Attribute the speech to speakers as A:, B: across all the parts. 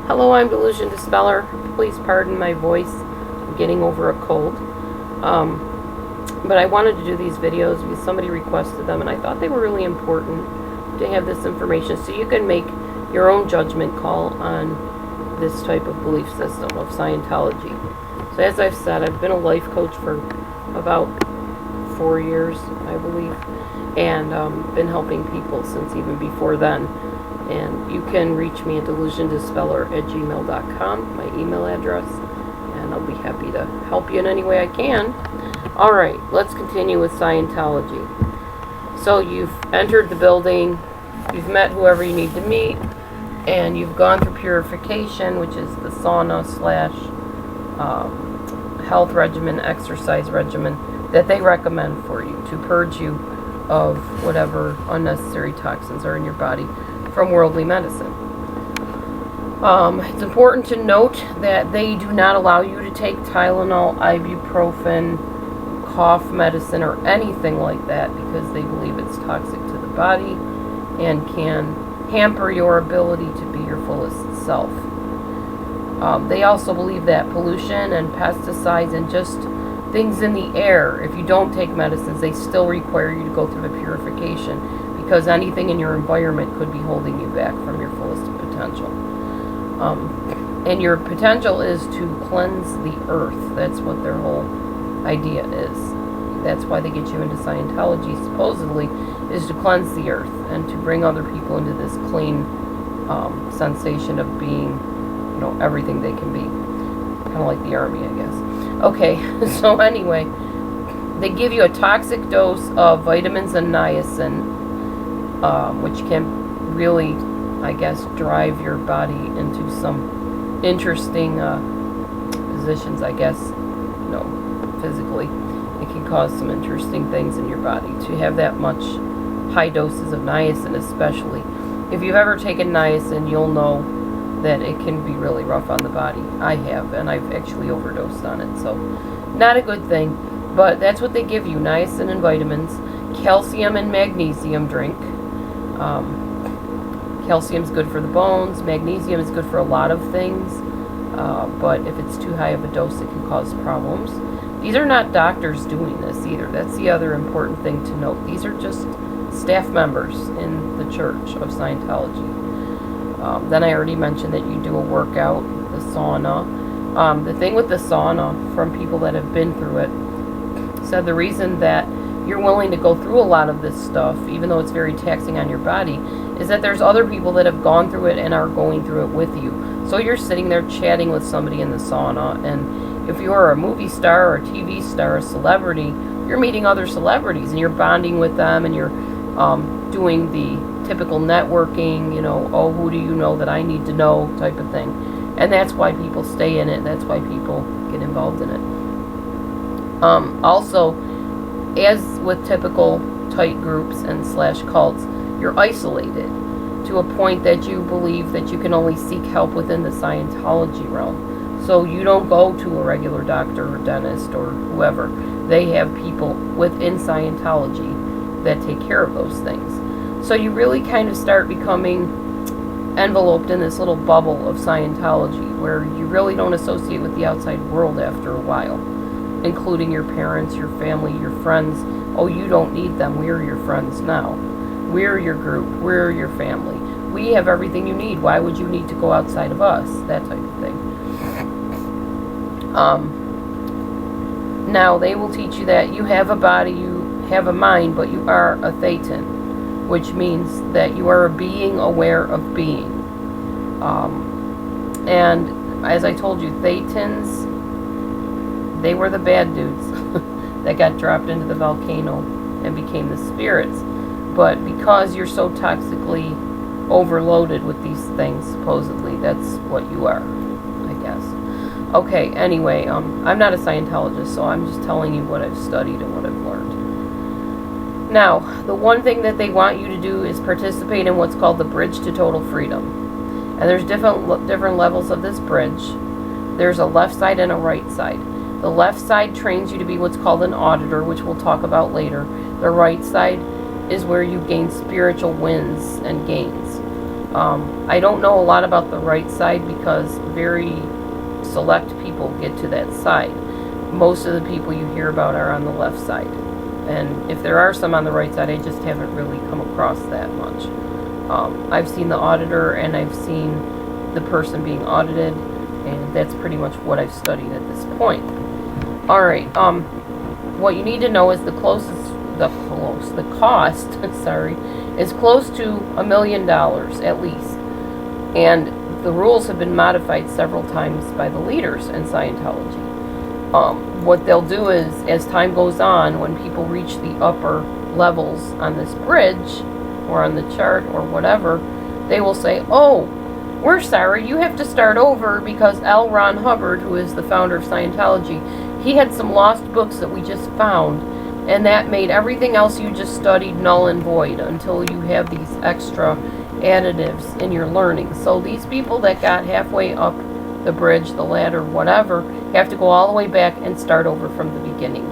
A: Hello, I'm DelusionDispeller. Please pardon my voice. I'm getting over a cold. But I wanted to do these videos because somebody requested them, and I thought they were really important to have this information so you can make your own judgment call on this type of belief system of Scientology. So as I've said, I've been a life coach for about 4 years, I believe, and been helping people since even before then. And you can reach me at DelusionDispeller@gmail.com, my email address, and I'll be happy to help you in any way I can. Alright, let's continue with Scientology. So you've entered the building, you've met whoever you need to meet, and you've gone through purification, which is the sauna / health regimen, exercise regimen that they recommend for you to purge you of whatever unnecessary toxins are in your body from worldly medicine. It's important to note that they do not allow you to take Tylenol, ibuprofen, cough medicine, or anything like that because they believe it's toxic to the body and can hamper your ability to be your fullest self. They also believe that pollution and pesticides and just things in the air, if you don't take medicines, they still require you to go through the purification because anything in your environment could be holding you back from your fullest potential. And your potential is to cleanse the earth. That's what their whole idea is. That's why they get you into Scientology, supposedly, is to cleanse the earth and to bring other people into this clean sensation of being, everything they can be. Kind of like the army, I guess. Okay, so anyway, they give you a toxic dose of vitamins and niacin, which can really, I guess, drive your body into some interesting positions, I guess, physically. It can cause some interesting things in your body to have that much high doses of niacin, especially. If you've ever taken niacin, you'll know that it can be really rough on the body. I have, and I've actually overdosed on it, so not a good thing. But that's what they give you, niacin and vitamins. Calcium and magnesium drink. Calcium is good for the bones. Magnesium is good for a lot of things. But if it's too high of a dose, it can cause problems. These are not doctors doing this either. That's the other important thing to note. These are just staff members in the Church of Scientology. Then I already mentioned that you do a workout, the sauna. The thing with the sauna, from people that have been through it, said the reason that you're willing to go through a lot of this stuff, even though it's very taxing on your body, is that there's other people that have gone through it and are going through it with you. So you're sitting there chatting with somebody in the sauna, and if you're a movie star or a TV star, a celebrity, you're meeting other celebrities and you're bonding with them and you're doing the typical networking, who do you know that I need to know type of thing. And that's why people stay in it. That's why people get involved in it. Also, as with typical tight groups and / cults, you're isolated to a point that you believe that you can only seek help within the Scientology realm. So you don't go to a regular doctor or dentist or whoever. They have people within Scientology that take care of those things. So you really kind of start becoming enveloped in this little bubble of Scientology where you really don't associate with the outside world after a while, including your parents, your family, your friends. Oh, you don't need them. We're your friends now. We're your group. We're your family. We have everything you need. Why would you need to go outside of us? That type of thing. Now, they will teach you that you have a body, you have a mind, but you are a thetan, which means that you are a being aware of being. And as I told you, thetans, they were the bad dudes that got dropped into the volcano and became the spirits. But because you're so toxically overloaded with these things, supposedly, that's what you are, I guess. Okay, anyway, I'm not a Scientologist, so I'm just telling you what I've studied and what I've learned. Now, the one thing that they want you to do is participate in what's called the Bridge to Total Freedom. And there's different levels of this bridge. There's a left side and a right side. The left side trains you to be what's called an auditor, which we'll talk about later. The right side is where you gain spiritual wins and gains. I don't know a lot about the right side because very select people get to that side. Most of the people you hear about are on the left side. And if there are some on the right side, I just haven't really come across that much. I've seen the auditor and I've seen the person being audited, and that's pretty much what I've studied at this point. Alright, what you need to know is the cost, sorry, is close to $1 million at least. And the rules have been modified several times by the leaders in Scientology. What they'll do is, as time goes on, when people reach the upper levels on this bridge, or on the chart, or whatever, they will say, oh, we're sorry, you have to start over because L. Ron Hubbard, who is the founder of Scientology, he had some lost books that we just found, and that made everything else you just studied null and void until you have these extra additives in your learning. So these people that got halfway up the bridge, the ladder, whatever, have to go all the way back and start over from the beginning.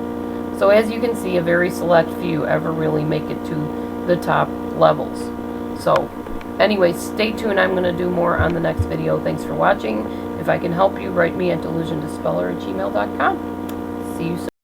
A: So as you can see, a very select few ever really make it to the top levels. So anyway, stay tuned. I'm going to do more on the next video. Thanks for watching. If I can help you, write me at DelusionDispeller@gmail.com. See you soon.